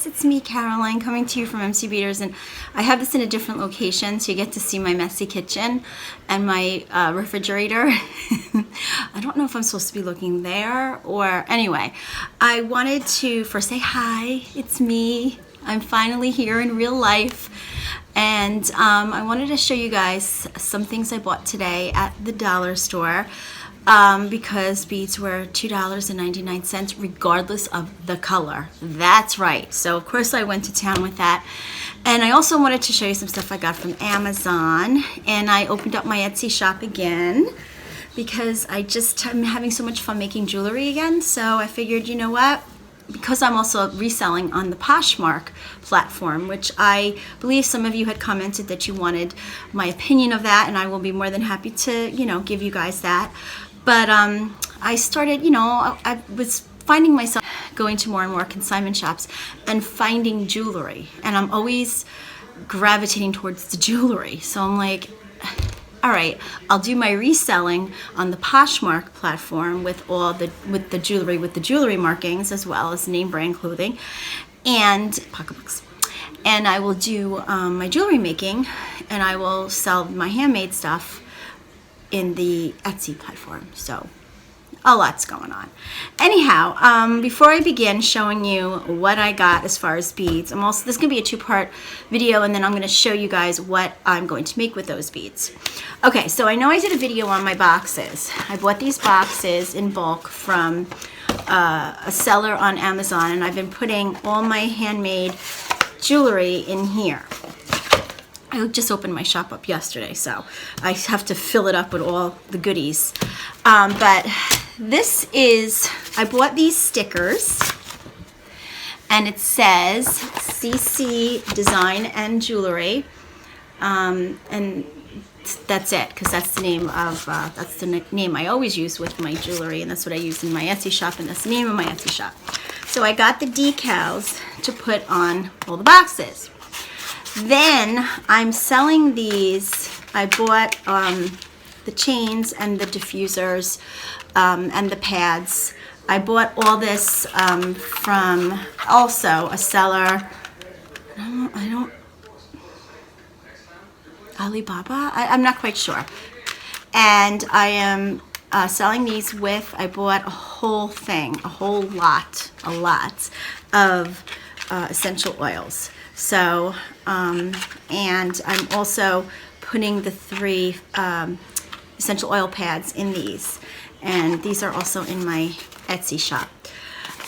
guys, it's me, Caroline, coming to you from MC Beaters, and I have this in a different location so you get to see my messy kitchen and my refrigerator. I don't know if I'm supposed to be looking there or anyway. I wanted to first say hi, it's me. I'm finally here in real life, and I wanted to show you guys some things I bought today at the dollar store. Because beads were $2.99 regardless of the color. That's right. So of course I went to town with that. And I also wanted to show you some stuff I got from Amazon. And I opened up my Etsy shop again because I'm having so much fun making jewelry again. So I figured, you know what? Because I'm also reselling on the Poshmark platform, which I believe some of you had commented that you wanted my opinion of that, and I will be more than happy to, give you guys that. But I started, I was finding myself going to more and more consignment shops and finding jewelry, and I'm always gravitating towards the jewelry. So I'm like, all right, I'll do my reselling on the Poshmark platform with the jewelry markings, as well as name brand clothing and pocketbooks. And I will do my jewelry making, and I will sell my handmade stuff in the Etsy platform. So a lot's going on. Anyhow, before I begin showing you what I got as far as beads, this is going to be a two-part video, and then I'm going to show you guys what I'm going to make with those beads. Okay, so I know I did a video on my boxes. I bought these boxes in bulk from a seller on Amazon, and I've been putting all my handmade jewelry in here. I just opened my shop up yesterday, so I have to fill it up with all the goodies. But this is, I bought these stickers, and it says CC Design and Jewelry, and that's it, because that's the name of that's the name I always use with my jewelry, and that's what I use in my Etsy shop, and that's the name of my Etsy shop. So I got the decals to put on all the boxes. Then I'm selling these. I bought the chains and the diffusers and the pads. I bought all this from also a seller. Alibaba? I'm not quite sure. And I am selling these with, I bought a whole thing, a lot of essential oils. So, and I'm also putting the 3 essential oil pads in these. And these are also in my Etsy shop,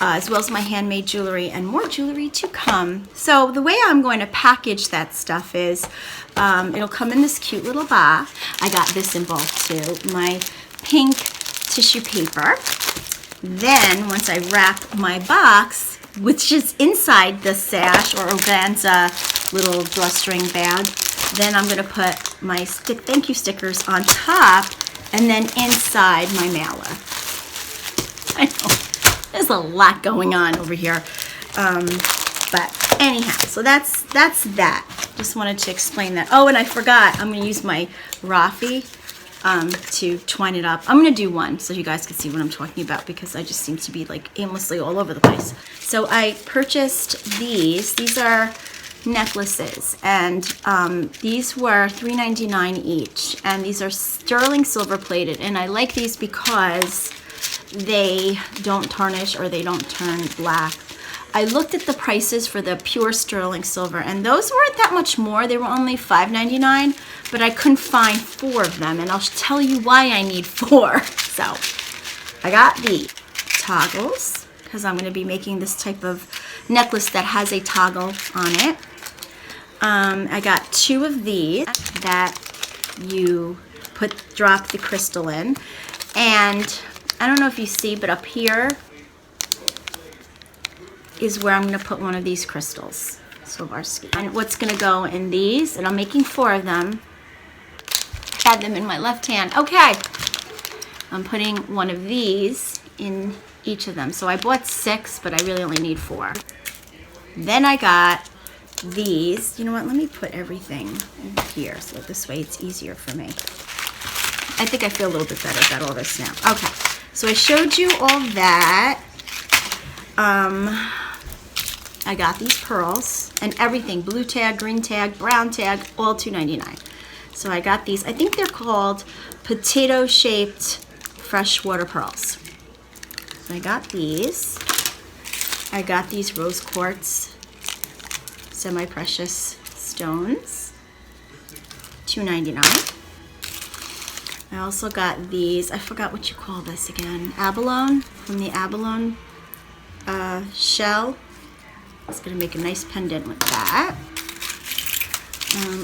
as well as my handmade jewelry and more jewelry to come. So the way I'm going to package that stuff is, it'll come in this cute little box. I got this in bulk too, my pink tissue paper. Then once I wrap my box, which is inside the sash or organza little drawstring bag, then I'm going to put my thank you stickers on top, and then inside my mailer. I know, there's a lot going on over here. But anyhow, so that's that. Just wanted to explain that. Oh, and I forgot, I'm going to use my Rafi to twine it up. I'm going to do one so you guys can see what I'm talking about, because I just seem to be like aimlessly all over the place. So I purchased these. These are necklaces, and these were $3.99 each, and these are sterling silver plated, and I like these because they don't tarnish or they don't turn black. I looked at the prices for the pure sterling silver, and those weren't that much more. They were only $5.99, but I couldn't find 4 of them, and I'll tell you why I need 4. So I got the toggles, because I'm going to be making this type of necklace that has a toggle on it. I got 2 of these that you drop the crystal in, and I don't know if you see, but up here is where I'm going to put one of these crystals, Swarovski. And what's going to go in these, and I'm making 4 of them. I had them in my left hand. Okay, I'm putting one of these in each of them. So I bought 6, but I really only need 4. Then I got these. You know what? Let me put everything in here, so this way it's easier for me. I think I feel a little bit better about all this now. Okay, so I showed you all that. I got these pearls and everything, blue tag, green tag, brown tag, all $2.99. So I got these. I think they're called potato-shaped freshwater pearls. So I got these. I got these rose quartz semi-precious stones, $2.99. I also got these, I forgot what you call this again, abalone, from the abalone shell. It's gonna make a nice pendant with that.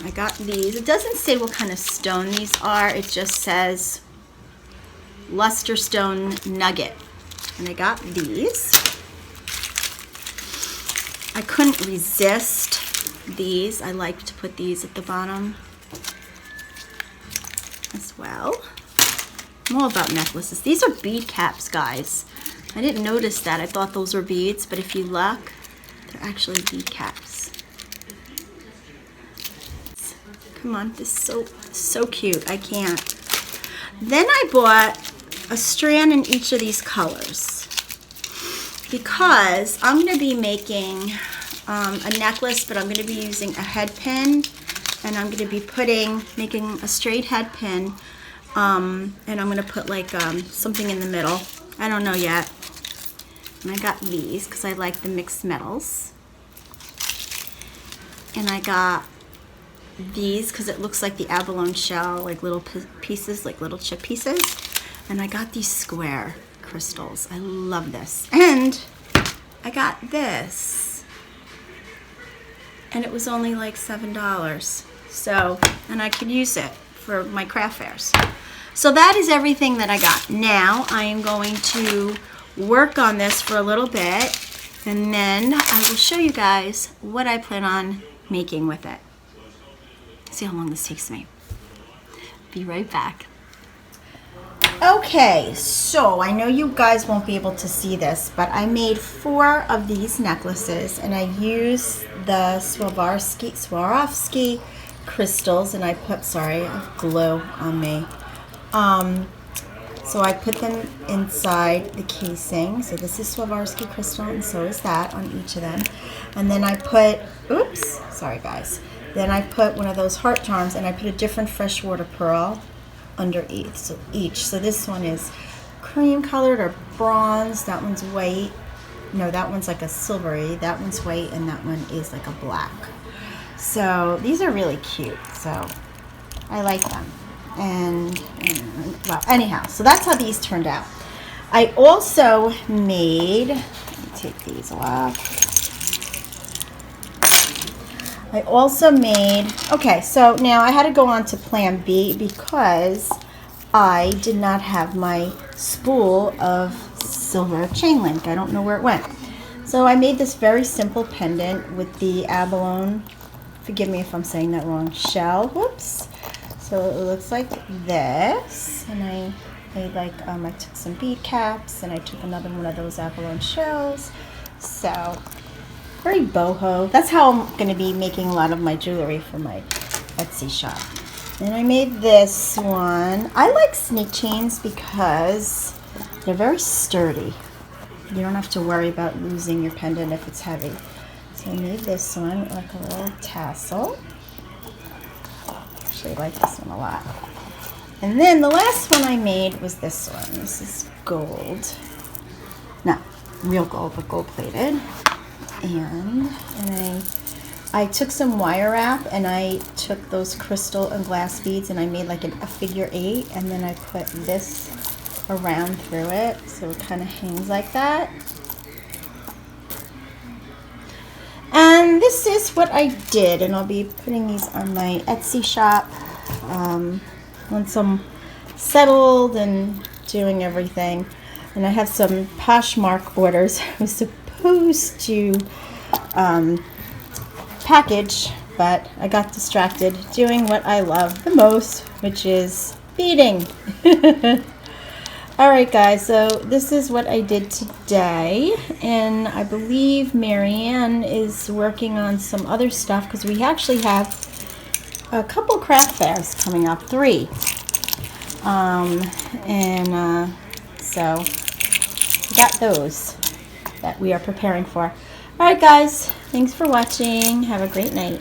I got these. It doesn't say what kind of stone these are. It just says luster stone nugget. And I got these. I couldn't resist these. I like to put these at the bottom as well. I'm all about necklaces. These are bead caps, guys. I didn't notice that. I thought those were beads, but if you look, they're actually bead caps. Come on, this is so cute. I can't. Then I bought a strand in each of these colors because I'm going to be making a necklace, but I'm going to be using a head pin, and I'm going to be making a straight head pin, and I'm going to put like something in the middle. I don't know yet. And I got these because I like the mixed metals. And I got these because it looks like the abalone shell, like little pieces, like little chip pieces. And I got these square crystals. I love this. And I got this. And it was only like $7. So, and I could use it for my craft fairs. So that is everything that I got. Now I am going to work on this for a little bit, and then I will show you guys what I plan on making with it. See how long this takes me. Be right back. Okay, so I know you guys won't be able to see this, but I made 4 of these necklaces, and I used the Swarovski crystals, and I put, sorry, I have glue on me. So I put them inside the casing. So this is Swarovski crystal, and so is that on each of them. And then I put, oops, sorry guys. Then I put one of those heart charms, and I put a different freshwater pearl under each. So this one is cream colored or bronze. That one's white. No, that one's like a silvery. That one's white, and that one is like a black. So these are really cute. So I like them. And well, anyhow, so that's how these turned out. I also made, let me take these off. I also made, okay, so now I had to go on to plan B because I did not have my spool of silver chain link. I don't know where it went. So I made this very simple pendant with the abalone, forgive me if I'm saying that wrong, shell, whoops. So it looks like this, and I made like, I took some bead caps, and I took another one of those abalone shells. So very boho. That's how I'm going to be making a lot of my jewelry for my Etsy shop. And I made this one. I like snake chains because they're very sturdy. You don't have to worry about losing your pendant if it's heavy. So I made this one like a little tassel. I like this one a lot. And then the last one I made was this one. This is gold. Not real gold, but gold plated. And I took some wire wrap, and I took those crystal and glass beads, and I made like a figure 8, and then I put this around through it, so it kind of hangs like that. And this is what I did, and I'll be putting these on my Etsy shop once I'm settled and doing everything. And I have some Poshmark orders I was supposed to package, but I got distracted doing what I love the most, which is beading. Alright guys, so this is what I did today, and I believe Marianne is working on some other stuff because we actually have a couple craft fairs coming up, 3. So we got those that we are preparing for. All right, guys. Thanks for watching. Have a great night.